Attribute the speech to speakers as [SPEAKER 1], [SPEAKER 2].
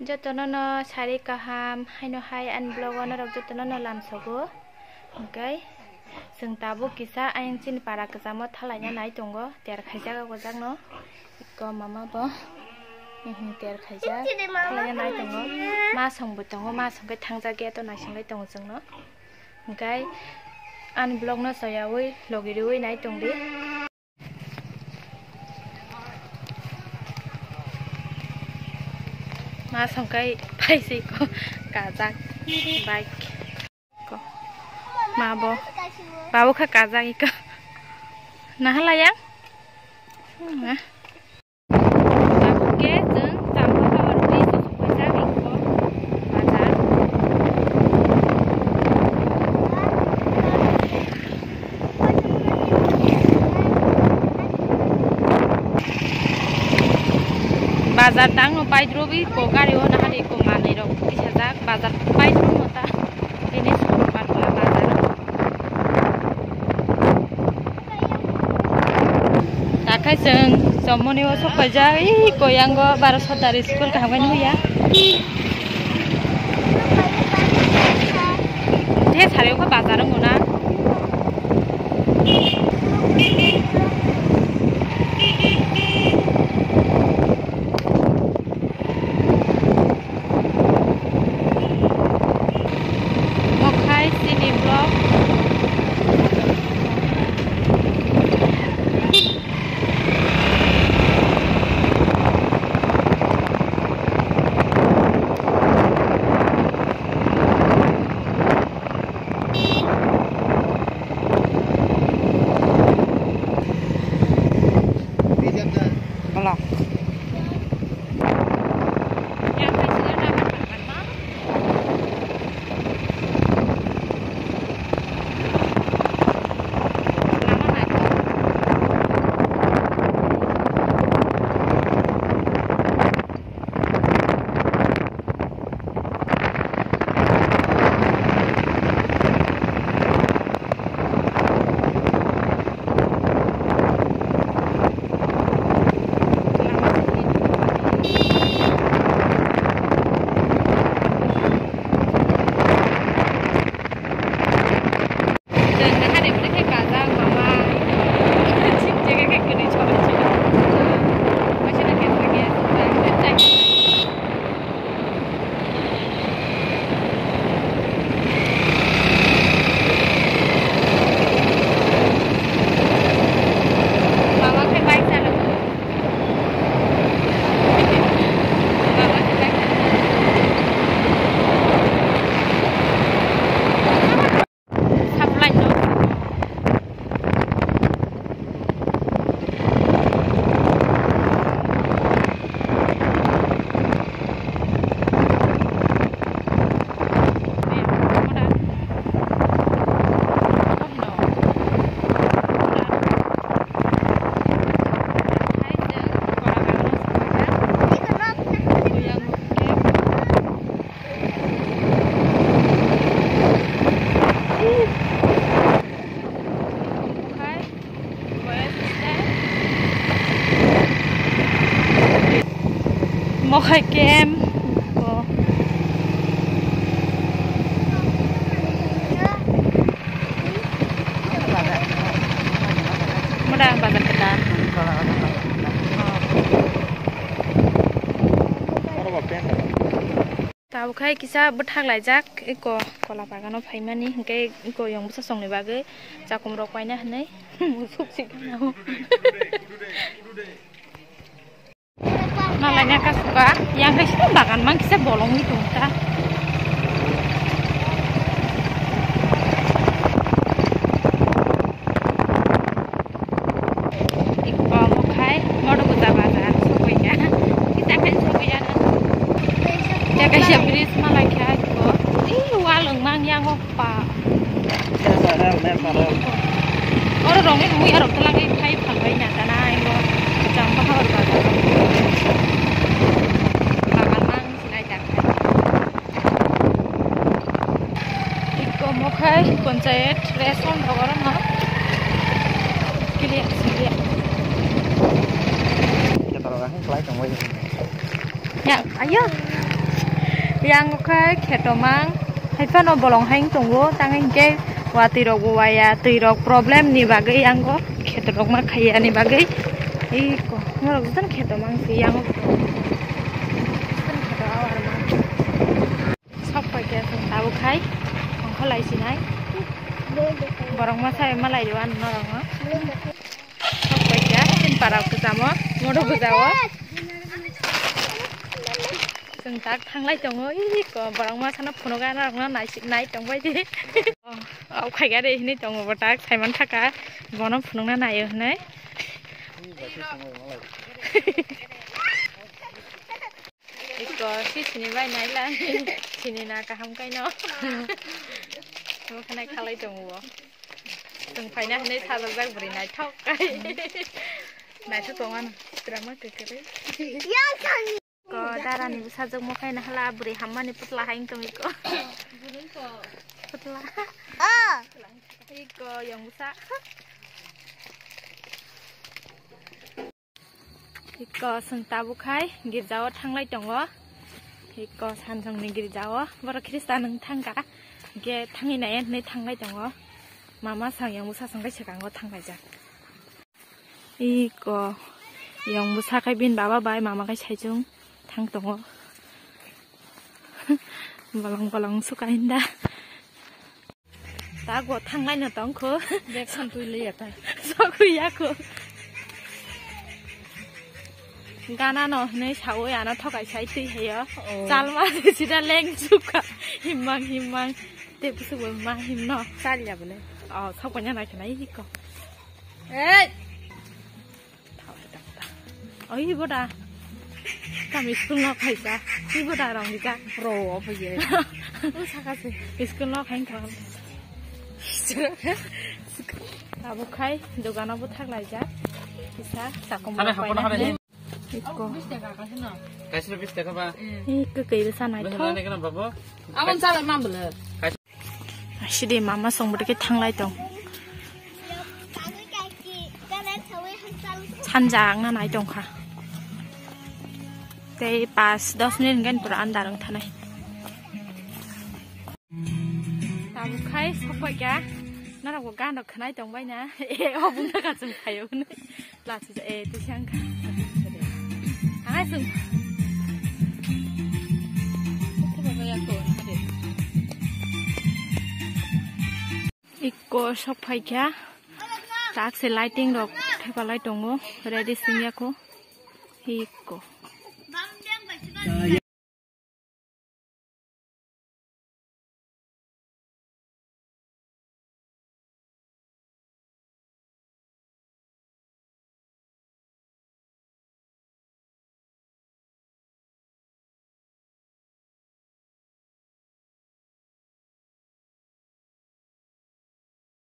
[SPEAKER 1] jotono no sari kaham haino hai an blog ono rok jotono no lamsogo okay जों ताबो किसा आयं चिन पारा केजामो थालायना नाय दंगो तेर खायजागा गजाक no iko mama bo ter खायजा थालायना नाय दंगो मा संबो दंगो मा संगे थांजागे तो नायसंलाय दंगो जों no ओंखाय आन ब्लग no सयावै लगिरिवै नाय दंदि मा संगाय फायसै को गाजाक बाइक को माबो बाबो खा गाजाक इको नाहालायां ना के जों जाम्बा खामार बै सफैजा इको बाजार बाजार दांग बायद्रबि को गारिओ नाहारि को मानै रक किसाजाक बाजार बायद्र मता एने सुपार बाजार दाखाय जों जमनिओ सफैजा इ गयांगो 12 सदारि स्कुल काहाबायनो होया हे सारेओ का बाजार Mona mau khai kem mudah bazar kedan tahu khai kisah berthak laijak iko kola bagano faimani hingke iko yang bisa songni bagai cakum rok paina hanai musuk sih kanau nalanya kasuka yang kasih tuh bagan mang kisah bolong itu ta iko mau khai mau buta bazar sokonya kita kan sokonya jaga siapris malah kai iko waleng mang yang opa orang rongnya kamu ya rok telang kai phalbai na dana iko jamba hawar bazar Mokai Panchayat restaurant वगैरह ना clear clear
[SPEAKER 2] क्या तरह है फ्लाइट में
[SPEAKER 1] ya ayo yang kai ketomang haifa no bolong haing tunggu tangan ke wati rok waya tui rok problem ni bagai yang ko ketorok ma khaya ni bagai iko ngorok tan ketomang si yang sok pai ke sung tabu khai ongko lai sinai borong ma sai ma lai wan norong ma sok pai ke tin parap ke samo modo gujawo जों दा थांलाय दङ बरं मा साना फुनो गाना नाय दंबाय दे औ खायगा दे हिनि दङ बटा साइमान थाका बनो फुनोना नायो हने इको सिसिनि बाय नायला सिनि ना गाहाम गायनो मो खानाय खालाय दङ जों फायना हने साजा जाग बुरि नाय थक नायथ दङान द्रामा केकेरे darah nih bisa jeng mau kayak nah beri hama nih putlah yang tuh iko putlah iko yang bisa iko sentabu kai girjawa tanglai tongo iko sansong nih girjawa baru Kristen neng tangga ge tangi nayan nih tanglai tongo mama sang yang bisa sampai sekarang tanglai jak iko yang bisa kai bin baba bay mama kai sajung thang tongo balong suka indah ta go thang lai na tong ko dek san tu le ta so ku ya ko gana no ne chao ya na thokai sai ti he yo chal ma si da leng suka himang te bu su ma him no sal ya bole thok pa nya na khnai ko ei oi boda kami sekolah kaisa, ibu darang juga pro apa ya? Sakasi, sekolah kain kau. Abu kai, dogan abu thak laja, bisa sakum apa ini? Iko.
[SPEAKER 2] Kaisa lebih setiap apa?
[SPEAKER 1] Iko kayu sana itu.
[SPEAKER 2] Aman salah mambel.
[SPEAKER 1] Sidi mama song berdeket tanglai tong. Sanjang na naik tong kah? Kayak pas 10 menit kan pura andarang tanah. Tamu kai sopak ya, nara gua kan dok kenai tong bay na, obung tak kacung kayu nih, lalu itu siang kan, sung, iko sopak ya, tak se lighting dok, tepa light tongo, ready sing ya ko, iko.